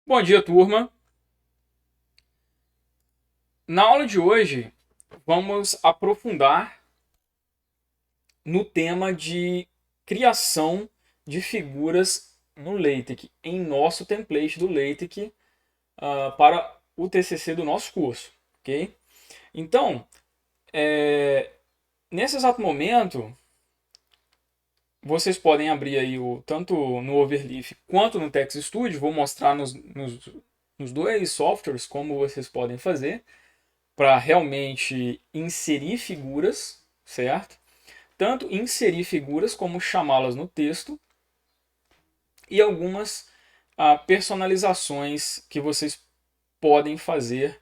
Bom dia, turma. Na aula de hoje, vamos aprofundar no tema de criação de figuras no LaTeX, em nosso template do LaTeX, para o TCC do nosso curso, ok? Então, nesse exato momento, vocês podem abrir aí tanto no Overleaf quanto no Text Studio. Vou mostrar nos dois softwares como vocês podem fazer para realmente inserir figuras, certo? Tanto inserir figuras como chamá-las no texto e algumas personalizações que vocês podem fazer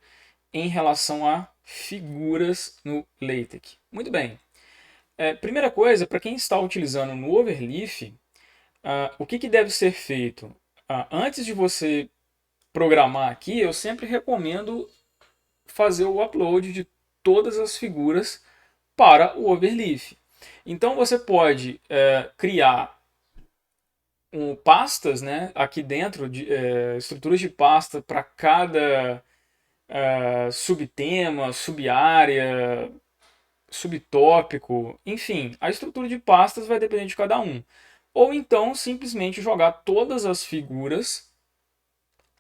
em relação a figuras no LaTeX. Muito bem. Primeira coisa, para quem está utilizando no Overleaf, o que deve ser feito? Antes de você programar aqui, eu sempre recomendo fazer o upload de todas as figuras para o Overleaf. Então você pode criar pastas, né, aqui dentro, estruturas de pasta para cada subtema, subárea, subtópico, enfim, a estrutura de pastas vai depender de cada um. Ou então simplesmente jogar todas as figuras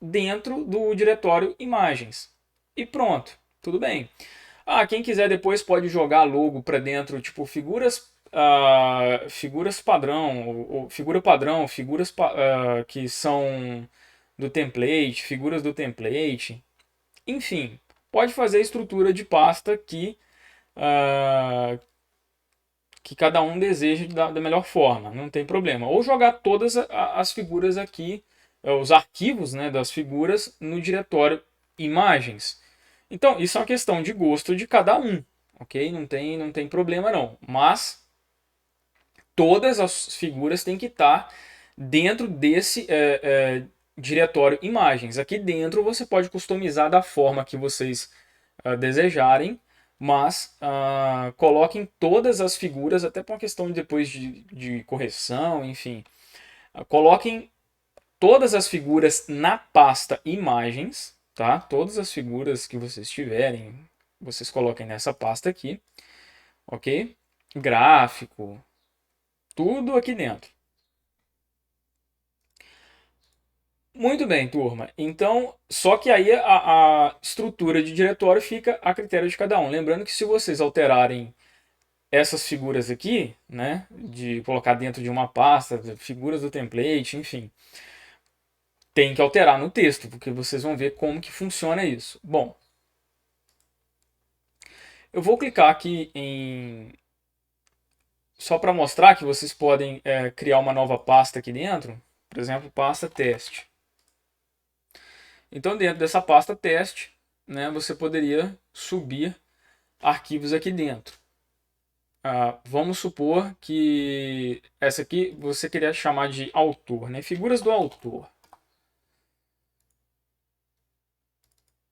dentro do diretório imagens. E pronto, tudo bem. Quem quiser depois pode jogar logo para dentro, tipo figuras padrão, ou figura padrão, figuras que são do template, figuras do template, enfim, pode fazer a estrutura de pasta que cada um deseja da melhor forma, não tem problema. Ou jogar todas as figuras aqui, os arquivos, né, das figuras no diretório imagens. Então, isso é uma questão de gosto de cada um, ok? Não tem problema não. Mas todas as figuras têm que estar dentro desse diretório imagens. Aqui dentro você pode customizar da forma que vocês desejarem, mas coloquem todas as figuras, até por uma questão depois de correção, enfim. Coloquem todas as figuras na pasta imagens, tá? Todas as figuras que vocês tiverem, vocês coloquem nessa pasta aqui, ok? Gráfico, tudo aqui dentro. Muito bem, turma. Então, só que aí a estrutura de diretório fica a critério de cada um. Lembrando que se vocês alterarem essas figuras aqui, né, de colocar dentro de uma pasta, figuras do template, enfim, tem que alterar no texto, porque vocês vão ver como que funciona isso. Bom, eu vou clicar aqui só para mostrar que vocês podem criar uma nova pasta aqui dentro, por exemplo, pasta teste. Então, dentro dessa pasta teste, né, você poderia subir arquivos aqui dentro. Vamos supor que essa aqui você queria chamar de autor, né? Figuras do autor.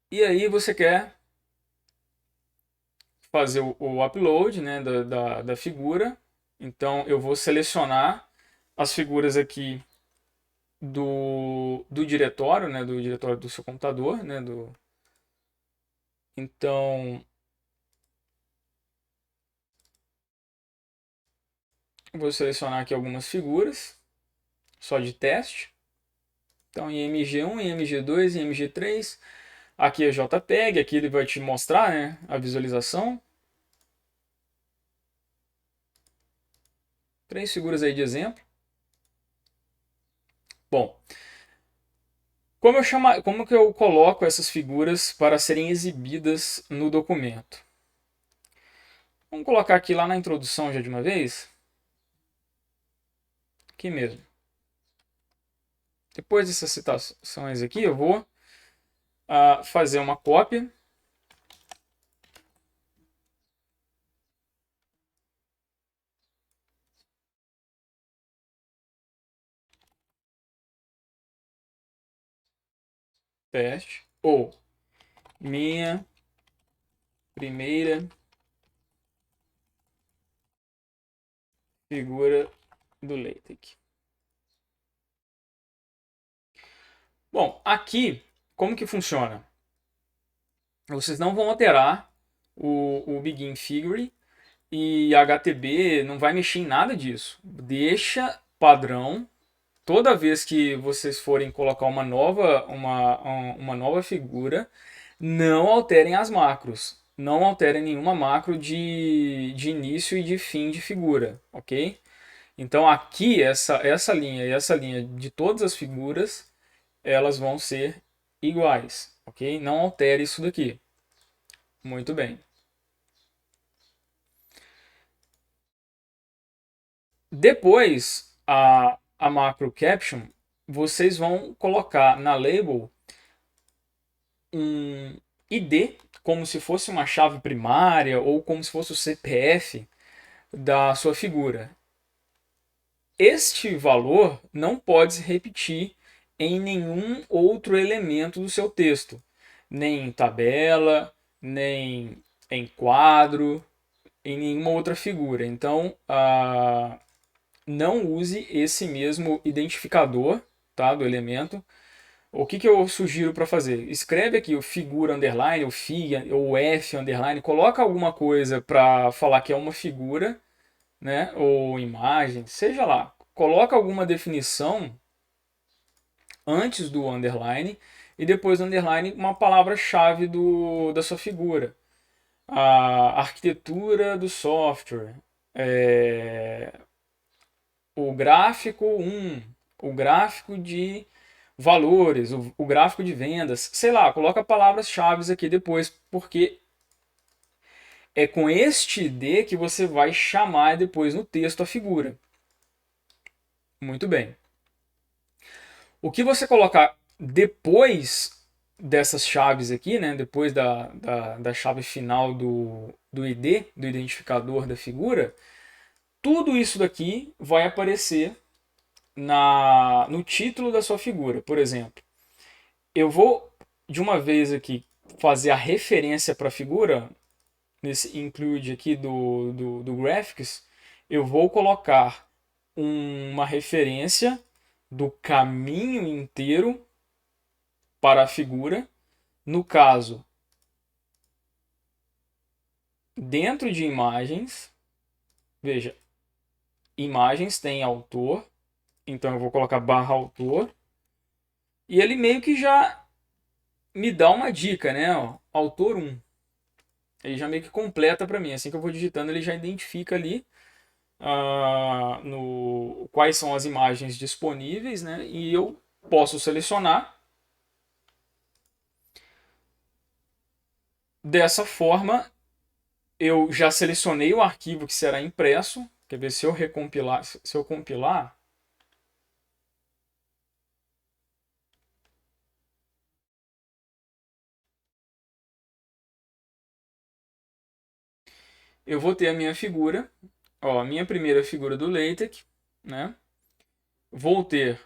E aí você quer fazer o upload, né, da figura. Então eu vou selecionar as figuras aqui do diretório, né, do diretório do seu computador, né, então eu vou selecionar aqui algumas figuras só de teste. Então IMG1, IMG2, IMG3. Aqui é JPEG, aqui ele vai te mostrar, né, a visualização. 3 figuras aí de exemplo. Bom, como que eu coloco essas figuras para serem exibidas no documento? Vamos colocar aqui lá na introdução já de uma vez. Aqui mesmo. Depois dessas citações aqui, eu vou fazer uma cópia. Teste. Ou minha primeira figura do LaTeX. Bom, aqui, como que funciona? Vocês não vão alterar o Begin Figure e HTB não vai mexer em nada disso. Deixa padrão. Toda vez que vocês forem colocar uma nova figura, não alterem as macros. Não alterem nenhuma macro de início e de fim de figura, ok? Então aqui, essa linha e essa linha de todas as figuras, elas vão ser iguais, ok? Não altere isso daqui. Muito bem. Depois, a macro caption, vocês vão colocar na label um ID, como se fosse uma chave primária ou como se fosse o CPF da sua figura. Este valor não pode se repetir em nenhum outro elemento do seu texto, nem em tabela, nem em quadro, em nenhuma outra figura. Então, não use esse mesmo identificador, tá, do elemento. O que eu sugiro para fazer? Escreve aqui o figura underline, o fig, ou f underline, coloca alguma coisa para falar que é uma figura, né, ou imagem, seja lá. Coloca alguma definição antes do underline e depois do underline uma palavra-chave da sua figura. A arquitetura do software, é, o gráfico 1, o gráfico de valores, o gráfico de vendas, sei lá, coloca palavras-chave aqui depois, porque é com este ID que você vai chamar depois no texto a figura. Muito bem. O que você colocar depois dessas chaves aqui, né, depois da chave final do ID, do identificador da figura, tudo isso daqui vai aparecer no título da sua figura. Por exemplo, eu vou de uma vez aqui fazer a referência para a figura, nesse include aqui do Graphics, eu vou colocar uma referência do caminho inteiro para a figura. No caso, dentro de imagens, veja, imagens tem autor, então eu vou colocar barra autor, e ele meio que já me dá uma dica, né? Ó, autor 1. Ele já meio que completa para mim. Assim que eu vou digitando, ele já identifica ali quais são as imagens disponíveis, né? E eu posso selecionar. Dessa forma, eu já selecionei o arquivo que será impresso. Quer ver se eu recompilar, se eu compilar, eu vou ter a minha figura, ó, a minha primeira figura do LaTeX, né? Vou ter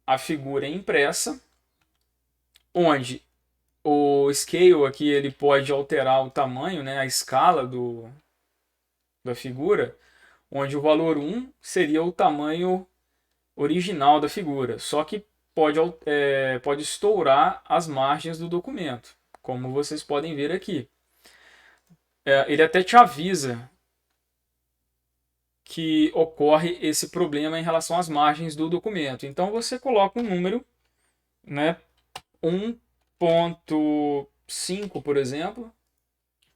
a figura impressa, onde o scale aqui ele pode alterar o tamanho, né, a escala da figura, onde o valor 1 seria o tamanho original da figura, só que pode estourar as margens do documento, como vocês podem ver aqui. Ele até te avisa que ocorre esse problema em relação às margens do documento. Então você coloca um número, né, 1.5, por exemplo,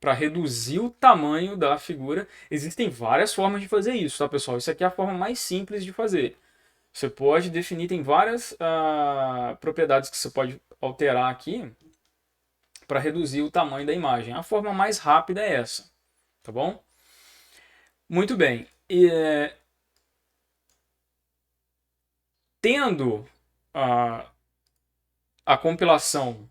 para reduzir o tamanho da figura. Existem várias formas de fazer isso, tá, pessoal? Isso aqui é a forma mais simples de fazer. Você pode definir, tem várias propriedades que você pode alterar aqui para reduzir o tamanho da imagem. A forma mais rápida é essa, tá bom? Muito bem. Tendo a compilação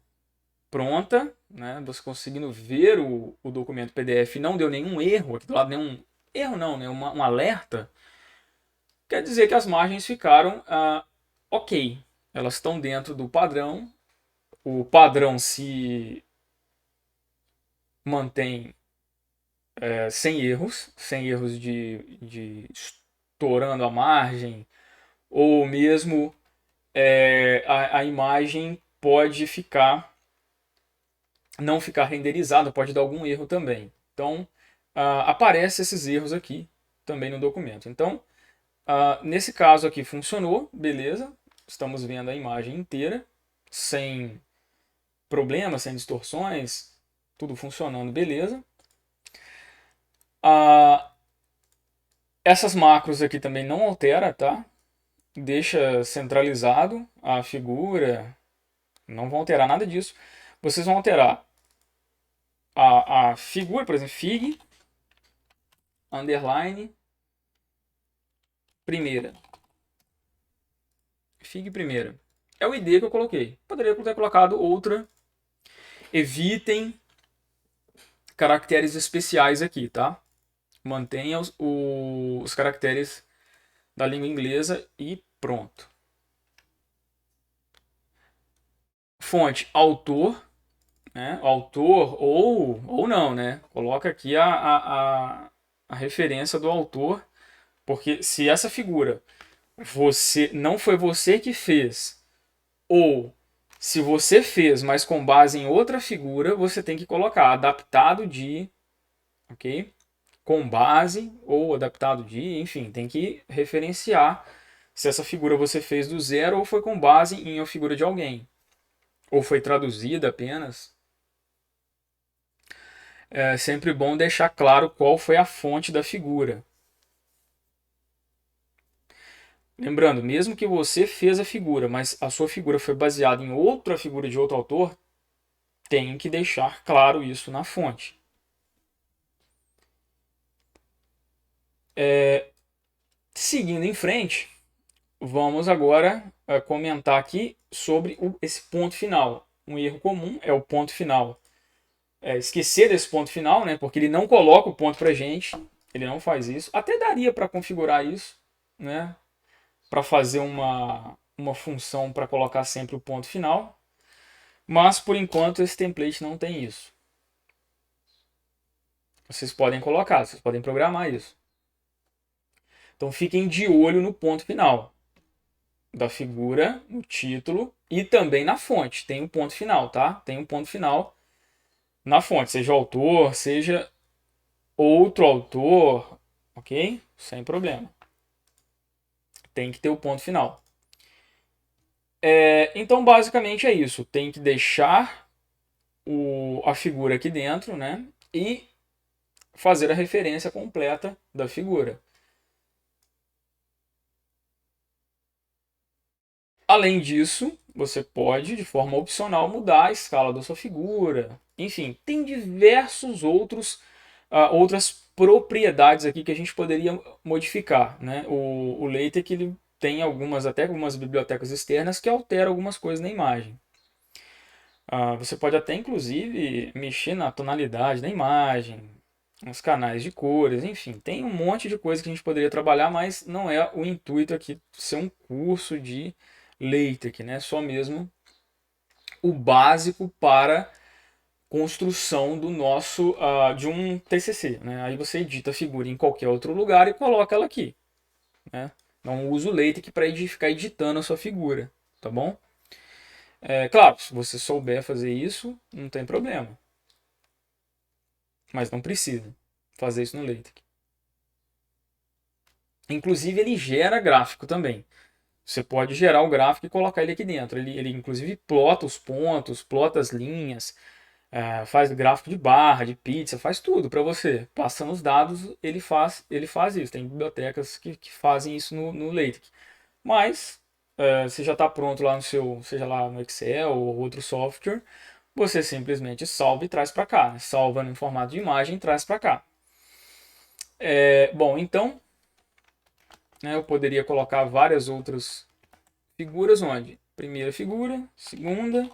pronta, né, você conseguindo ver o documento PDF, não deu nenhum erro aqui do lado, nenhum erro não, né, um alerta, quer dizer que as margens ficaram ok. Elas estão dentro do padrão, o padrão se mantém sem erros de estourando a margem, ou mesmo a imagem pode não ficar renderizado, pode dar algum erro também. Então, aparece esses erros aqui também no documento. Então, nesse caso aqui funcionou, beleza. Estamos vendo a imagem inteira, sem problemas, sem distorções, tudo funcionando, beleza. Essas macros aqui também não altera, tá? Deixa centralizado a figura, não vão alterar nada disso. Vocês vão alterar a figura, por exemplo, fig, underline, primeira. Fig primeira. É o ID que eu coloquei. Poderia ter colocado outra. Evitem caracteres especiais aqui, tá? Mantenha os caracteres da língua inglesa e pronto. Fonte, autor, né? Autor ou não, né? Coloca aqui a referência do autor, porque se essa figura não foi você que fez, ou se você fez, mas com base em outra figura, você tem que colocar adaptado de, ok? Com base ou adaptado de, enfim, tem que referenciar se essa figura você fez do zero ou foi com base em uma figura de alguém, ou foi traduzida apenas. É sempre bom deixar claro qual foi a fonte da figura. Lembrando, mesmo que você fez a figura, mas a sua figura foi baseada em outra figura de outro autor, tem que deixar claro isso na fonte. Seguindo em frente, vamos agora comentar aqui sobre esse ponto final. Um erro comum é o ponto final. Esquecer desse ponto final, né? Porque ele não coloca o ponto pra gente, ele não faz isso. Até daria para configurar isso, né? Para fazer uma função para colocar sempre o ponto final. Mas por enquanto esse template não tem isso. Vocês podem colocar, vocês podem programar isso. Então fiquem de olho no ponto final da figura, no título e também na fonte. Tem um ponto final, tá? Tem um ponto final na fonte, seja o autor, seja outro autor, ok? Sem problema. Tem que ter o ponto final. Então, basicamente é isso. Tem que deixar a figura aqui dentro, né? E fazer a referência completa da figura. Além disso, você pode, de forma opcional, mudar a escala da sua figura. Enfim, tem diversos outras propriedades aqui que a gente poderia modificar, né? O LaTeX ele tem até algumas bibliotecas externas que alteram algumas coisas na imagem. Você pode até, inclusive, mexer na tonalidade da imagem, nos canais de cores, enfim, tem um monte de coisa que a gente poderia trabalhar, mas não é o intuito aqui ser um curso de LaTeX, né? Só mesmo o básico para construção de um TCC, né? Aí você edita a figura em qualquer outro lugar e coloca ela aqui, né? Não usa o LaTeX para ficar editando a sua figura, tá bom? Claro, se você souber fazer isso, não tem problema. Mas não precisa fazer isso no LaTeX. Inclusive, ele gera gráfico também. Você pode gerar o gráfico e colocar ele aqui dentro. Ele inclusive, plota os pontos, plota as linhas, faz gráfico de barra, de pizza, faz tudo para você. Passando os dados, ele faz isso. Tem bibliotecas que fazem isso no LaTeX. Mas, se já está pronto lá no seu, seja lá no Excel ou outro software, você simplesmente salva e traz para cá, né? Salva no formato de imagem e traz para cá. Bom, então, né, eu poderia colocar várias outras figuras onde? Primeira figura, segunda,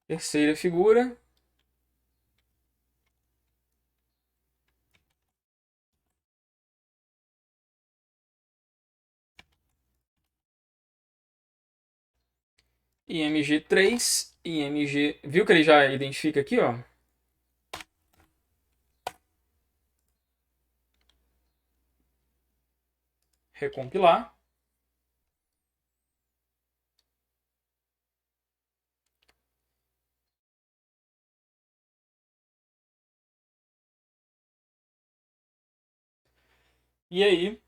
terceira figura, IMG3, IMG. Viu que ele já identifica aqui, ó? Recompilar. E aí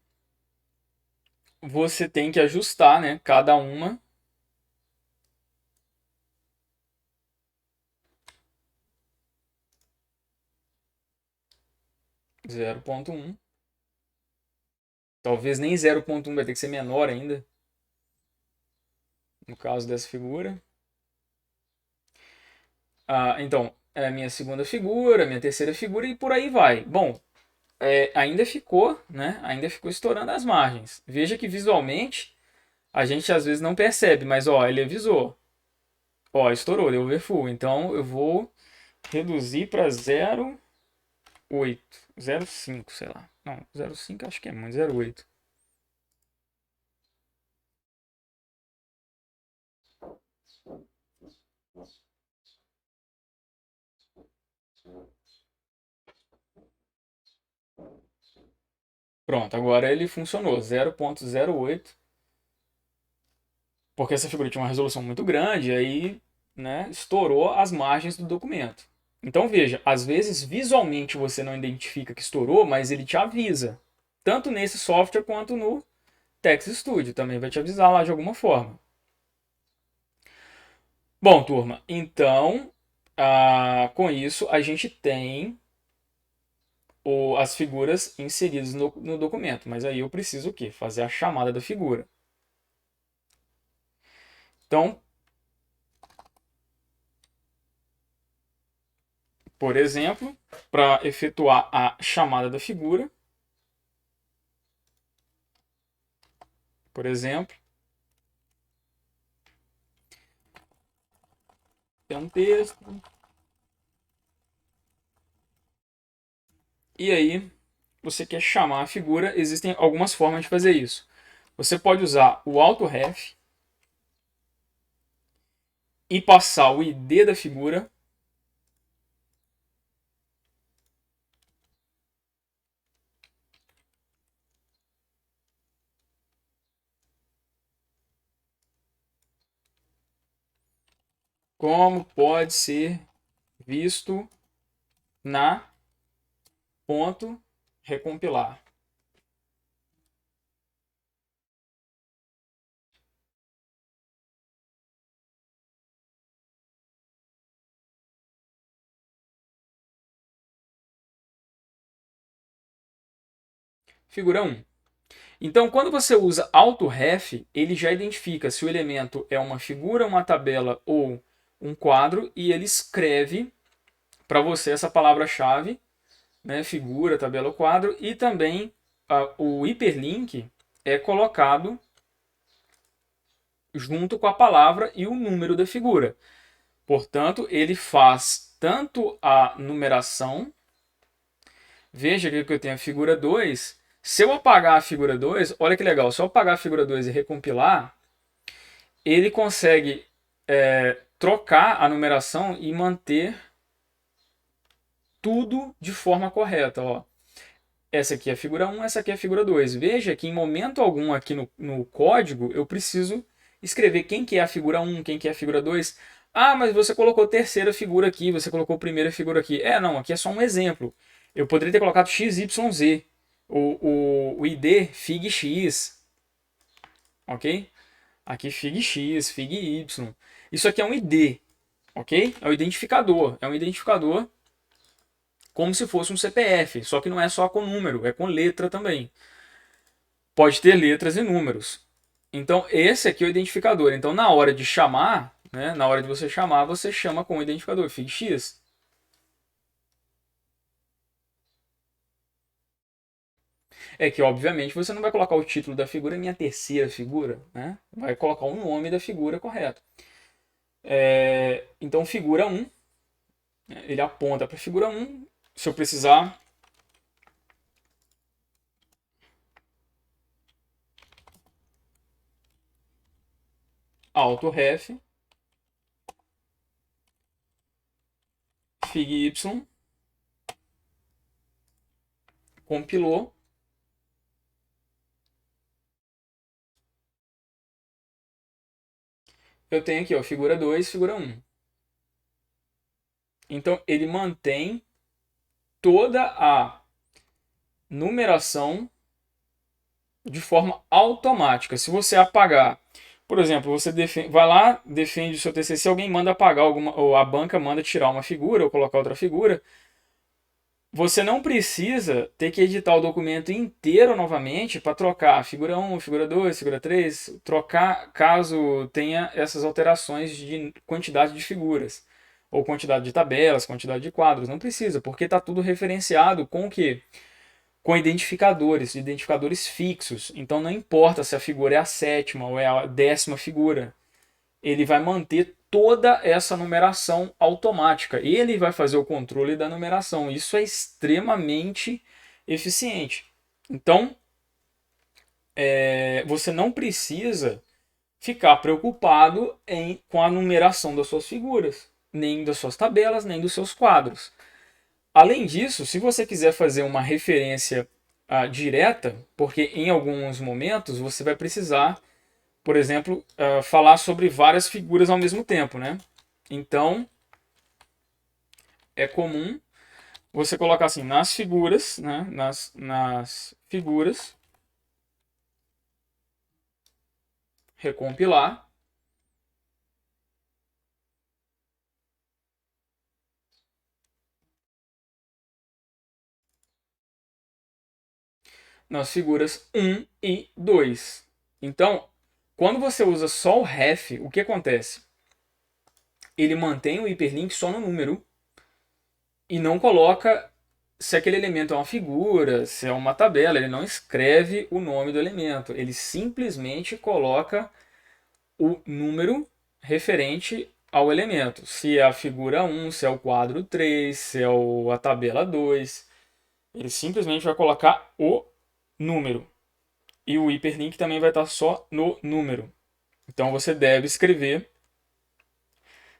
você tem que ajustar, né, cada uma. 0,1. Talvez nem 0,1 vai ter que ser menor ainda, no caso dessa figura. Então, é a minha segunda figura, minha terceira figura e por aí vai. Bom, ainda ficou, né? Ainda ficou estourando as margens. Veja que visualmente a gente às vezes não percebe, mas ó, ele avisou. Ó, estourou, deu overfull. Então eu vou reduzir para 0,8, 0,5, sei lá. Não, 0,5 acho que é muito, 0,8. Pronto, agora ele funcionou, 0,08, porque essa figura tinha uma resolução muito grande, aí, né, estourou as margens do documento. Então veja, às vezes visualmente você não identifica que estourou, mas ele te avisa, tanto nesse software quanto no Text Studio, também vai te avisar lá de alguma forma. Bom, turma, então com isso a gente tem as figuras inseridas no documento, mas aí eu preciso o quê? Fazer a chamada da figura. Então, por exemplo, para efetuar a chamada da figura, por exemplo, tem um texto, e aí você quer chamar a figura, existem algumas formas de fazer isso. Você pode usar o autoref e passar o ID da figura. Como pode ser visto na ponto recompilar. Figura 1. Então, quando você usa autoref, ele já identifica se o elemento é uma figura, uma tabela ou um quadro, e ele escreve para você essa palavra-chave, né, figura, tabela ou quadro, e também o hiperlink é colocado junto com a palavra e o número da figura. Portanto, ele faz tanto a numeração. Veja aqui que eu tenho a figura 2. Se eu apagar a figura 2, olha que legal, se eu apagar a figura 2 e recompilar, ele consegue trocar a numeração e manter tudo de forma correta. Ó. Essa aqui é a figura 1, essa aqui é a figura 2. Veja que em momento algum aqui no código eu preciso escrever quem que é a figura 1, quem que é a figura 2. Ah, mas você colocou terceira figura aqui, você colocou primeira figura aqui. Não, aqui é só um exemplo. Eu poderia ter colocado XYZ, o ID FIGX, ok? Aqui FIGX, FIGY. Isso aqui é um ID, ok? É um identificador. É um identificador como se fosse um CPF, só que não é só com número, é com letra também. Pode ter letras e números. Então, esse aqui é o identificador. Então, na hora de chamar, né, na hora de você chamar, você chama com o identificador FIGX. É que, obviamente, você não vai colocar o título da figura minha terceira figura, né? Vai colocar o nome da figura correto. Então, figura 1, ele aponta para a figura 1. Se eu precisar, autoref, fig y, compilou. Eu tenho aqui, ó, figura 2, figura 1. Então, ele mantém toda a numeração de forma automática. Se você apagar, por exemplo, você vai lá, defende o seu TCC, alguém manda apagar alguma, ou a banca manda tirar uma figura ou colocar outra figura, você não precisa ter que editar o documento inteiro novamente para trocar figura 1, figura 2, figura 3, trocar caso tenha essas alterações de quantidade de figuras, ou quantidade de tabelas, quantidade de quadros. Não precisa, porque está tudo referenciado com o quê? Com identificadores fixos. Então não importa se a figura é a sétima ou é a 10ª figura, ele vai manter toda essa numeração automática. Ele vai fazer o controle da numeração. Isso é extremamente eficiente. Então, você não precisa ficar preocupado com a numeração das suas figuras, nem das suas tabelas, nem dos seus quadros. Além disso, se você quiser fazer uma referência direta, porque em alguns momentos você vai precisar, por exemplo, falar sobre várias figuras ao mesmo tempo, né? Então, é comum você colocar assim, nas figuras, né? Nas figuras, recompilar, nas figuras 1 e 2. Então, quando você usa só o ref, o que acontece? Ele mantém o hiperlink só no número e não coloca se aquele elemento é uma figura, se é uma tabela, ele não escreve o nome do elemento, ele simplesmente coloca o número referente ao elemento. Se é a figura 1, se é o quadro 3, se é a tabela 2, ele simplesmente vai colocar o número. E o hiperlink também vai estar só no número. Então você deve escrever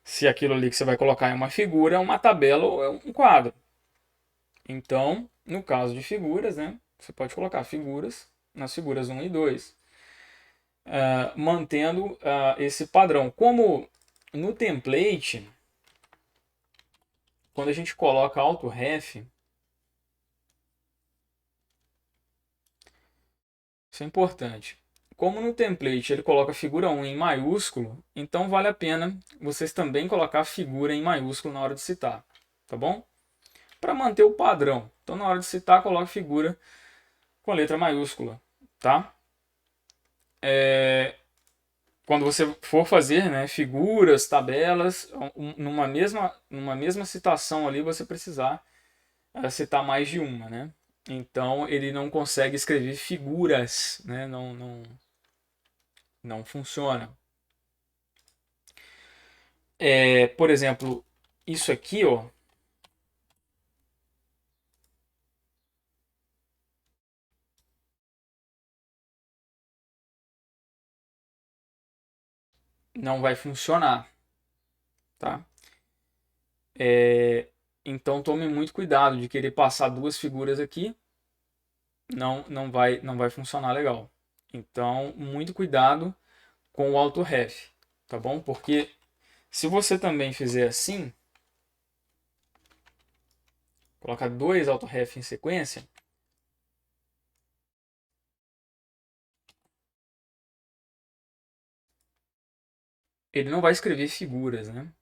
se aquilo ali que você vai colocar é uma figura, uma tabela ou é um quadro. Então, no caso de figuras, né, você pode colocar figuras nas figuras 1 e 2, mantendo esse padrão. Como no template, quando a gente coloca autoref, isso é importante. Como no template ele coloca figura 1 em maiúsculo, então vale a pena vocês também colocar a figura em maiúsculo na hora de citar, tá bom? Para manter o padrão. Então na hora de citar, coloca figura com a letra maiúscula, tá? Quando você for fazer, né, figuras, tabelas, numa mesma citação ali, você precisar citar mais de uma, né? Então ele não consegue escrever figuras, né? Não funciona. Por exemplo, isso aqui, ó, não vai funcionar, tá? Então tome muito cuidado de querer passar duas figuras aqui, não vai funcionar legal. Então muito cuidado com o autoref, tá bom? Porque se você também fizer assim, colocar dois autoref em sequência, ele não vai escrever figuras, né?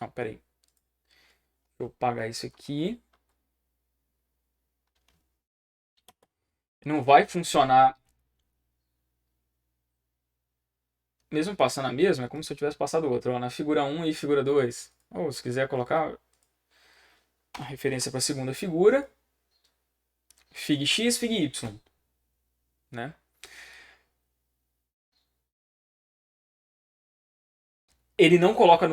Não, peraí. Deixa eu apagar isso aqui. Não vai funcionar, mesmo passando a mesma, é como se eu tivesse passado outra. Ó, na figura 1 e figura 2. Ou se quiser colocar a referência para a segunda figura, fig x, fig y, né? Ele não coloca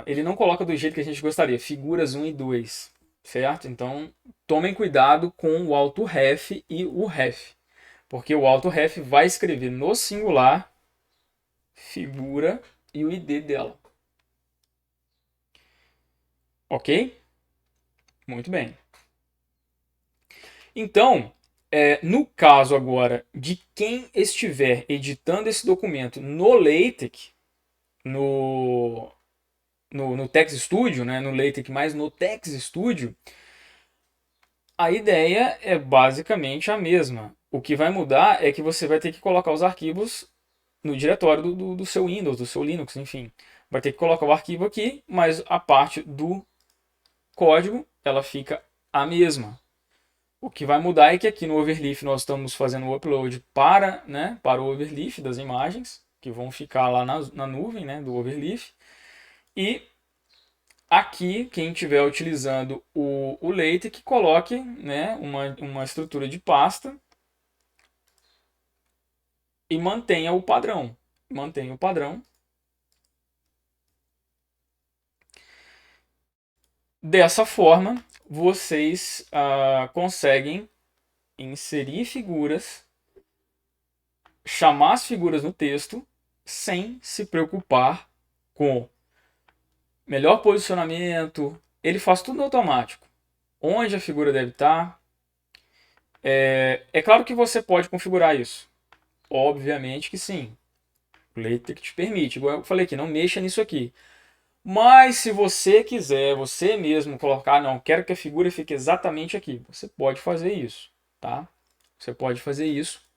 ele não coloca do jeito que a gente gostaria, figuras 1 e 2, certo? Então, tomem cuidado com o autoref e o ref, porque o autoref vai escrever no singular figura e o ID dela. Ok? Muito bem. Então, no caso agora de quem estiver editando esse documento no LaTeX, no Text Studio, né, no LaTeX, mas no Text Studio, A ideia é basicamente a mesma. O que vai mudar é que você vai ter que colocar os arquivos no diretório do seu Windows, do seu Linux, enfim. Vai ter que colocar o arquivo aqui, mas a parte do código ela fica a mesma. O que vai mudar é que aqui no Overleaf nós estamos fazendo o upload para, né, para o Overleaf das imagens, que vão ficar lá na nuvem, né, do Overleaf. E aqui, quem estiver utilizando o LaTeX, coloque, né, uma estrutura de pasta e mantenha o padrão. Mantenha o padrão. Dessa forma, vocês conseguem inserir figuras, chamar as figuras no texto, sem se preocupar com melhor posicionamento. Ele faz tudo automático. Onde a figura deve estar. É claro que você pode configurar isso. Obviamente que sim. O LaTeX te permite. Igual eu falei aqui, não mexa nisso aqui. Mas se você quiser, você mesmo colocar, não, quero que a figura fique exatamente aqui. Você pode fazer isso, tá? Você pode fazer isso.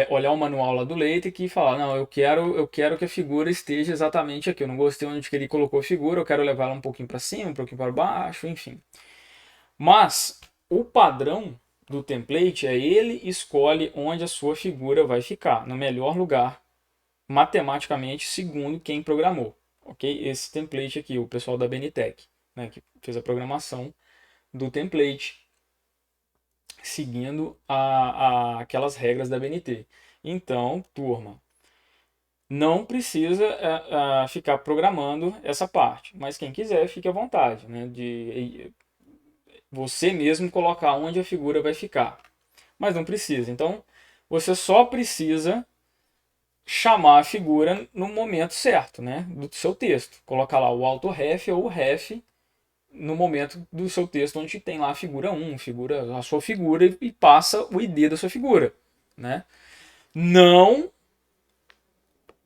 Olhar o manual lá do LaTeX e falar, não, eu quero que a figura esteja exatamente aqui. Eu não gostei onde que ele colocou a figura, eu quero levar ela um pouquinho para cima, um pouquinho para baixo, enfim. Mas o padrão do template é ele escolhe onde a sua figura vai ficar, no melhor lugar, matematicamente, segundo quem programou. Ok? Esse template aqui, o pessoal da Benitec, né, que fez a programação do template, seguindo aquelas regras da BNT. Então, turma, não precisa ficar programando essa parte, mas quem quiser, fique à vontade, né, de você mesmo colocar onde a figura vai ficar. Mas não precisa. Então, você só precisa chamar a figura no momento certo, né, do seu texto. Colocar lá o autoref ou o ref no momento do seu texto onde tem lá a figura 1, a sua figura e passa o ID da sua figura, né? Não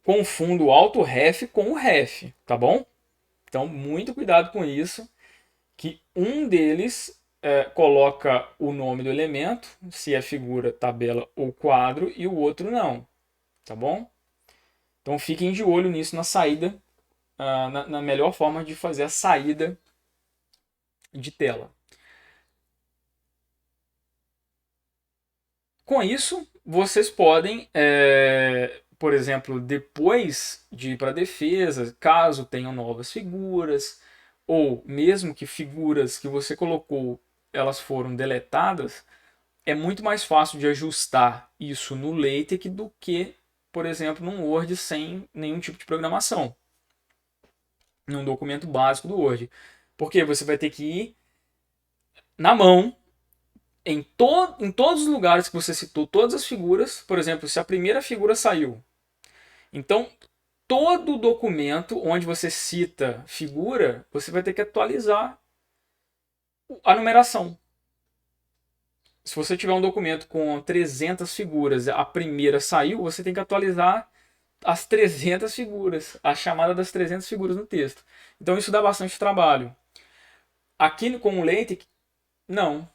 confunda o autoref com o ref, tá bom? Então, muito cuidado com isso, que um deles coloca o nome do elemento, se é figura, tabela ou quadro, e o outro não, tá bom? Então fiquem de olho nisso na saída, na melhor forma de fazer a saída de tela. Com isso, vocês podem, por exemplo, depois de ir para a defesa, caso tenham novas figuras, ou mesmo que figuras que você colocou, elas foram deletadas, é muito mais fácil de ajustar isso no LaTeX do que, por exemplo, num Word sem nenhum tipo de programação, num documento básico do Word. Porque você vai ter que ir na mão, em todos os lugares que você citou, todas as figuras, por exemplo, se a primeira figura saiu, então todo documento onde você cita figura, você vai ter que atualizar a numeração. Se você tiver um documento com 300 figuras, a primeira saiu, você tem que atualizar as 300 figuras, a chamada das 300 figuras no texto. Então isso dá bastante trabalho. Aqui com o LaTeX, não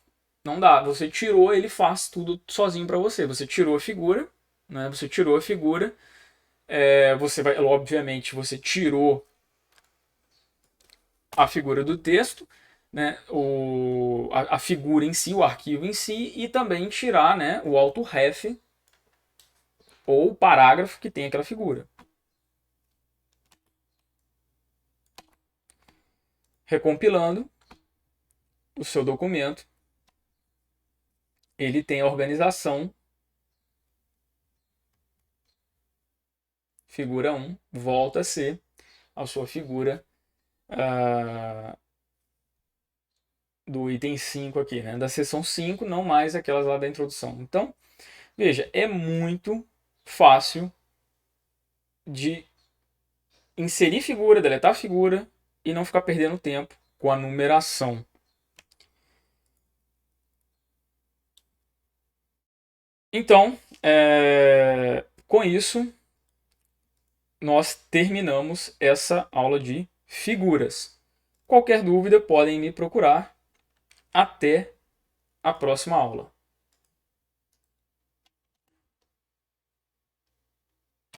dá. Você tirou, ele faz tudo sozinho para você. Você tirou a figura, né? Você tirou a figura. Você vai, obviamente, você tirou a figura do texto, né? A figura em si, o arquivo em si, e também tirar, né, o autoref ou o parágrafo que tem aquela figura. Recompilando o seu documento, ele tem a organização figura 1, volta a ser a sua figura do item 5 aqui, né? Da seção 5, não mais aquelas lá da introdução. Então, veja, é muito fácil de inserir figura, deletar figura e não ficar perdendo tempo com a numeração. Então, com isso, nós terminamos essa aula de figuras. Qualquer dúvida, podem me procurar até a próxima aula.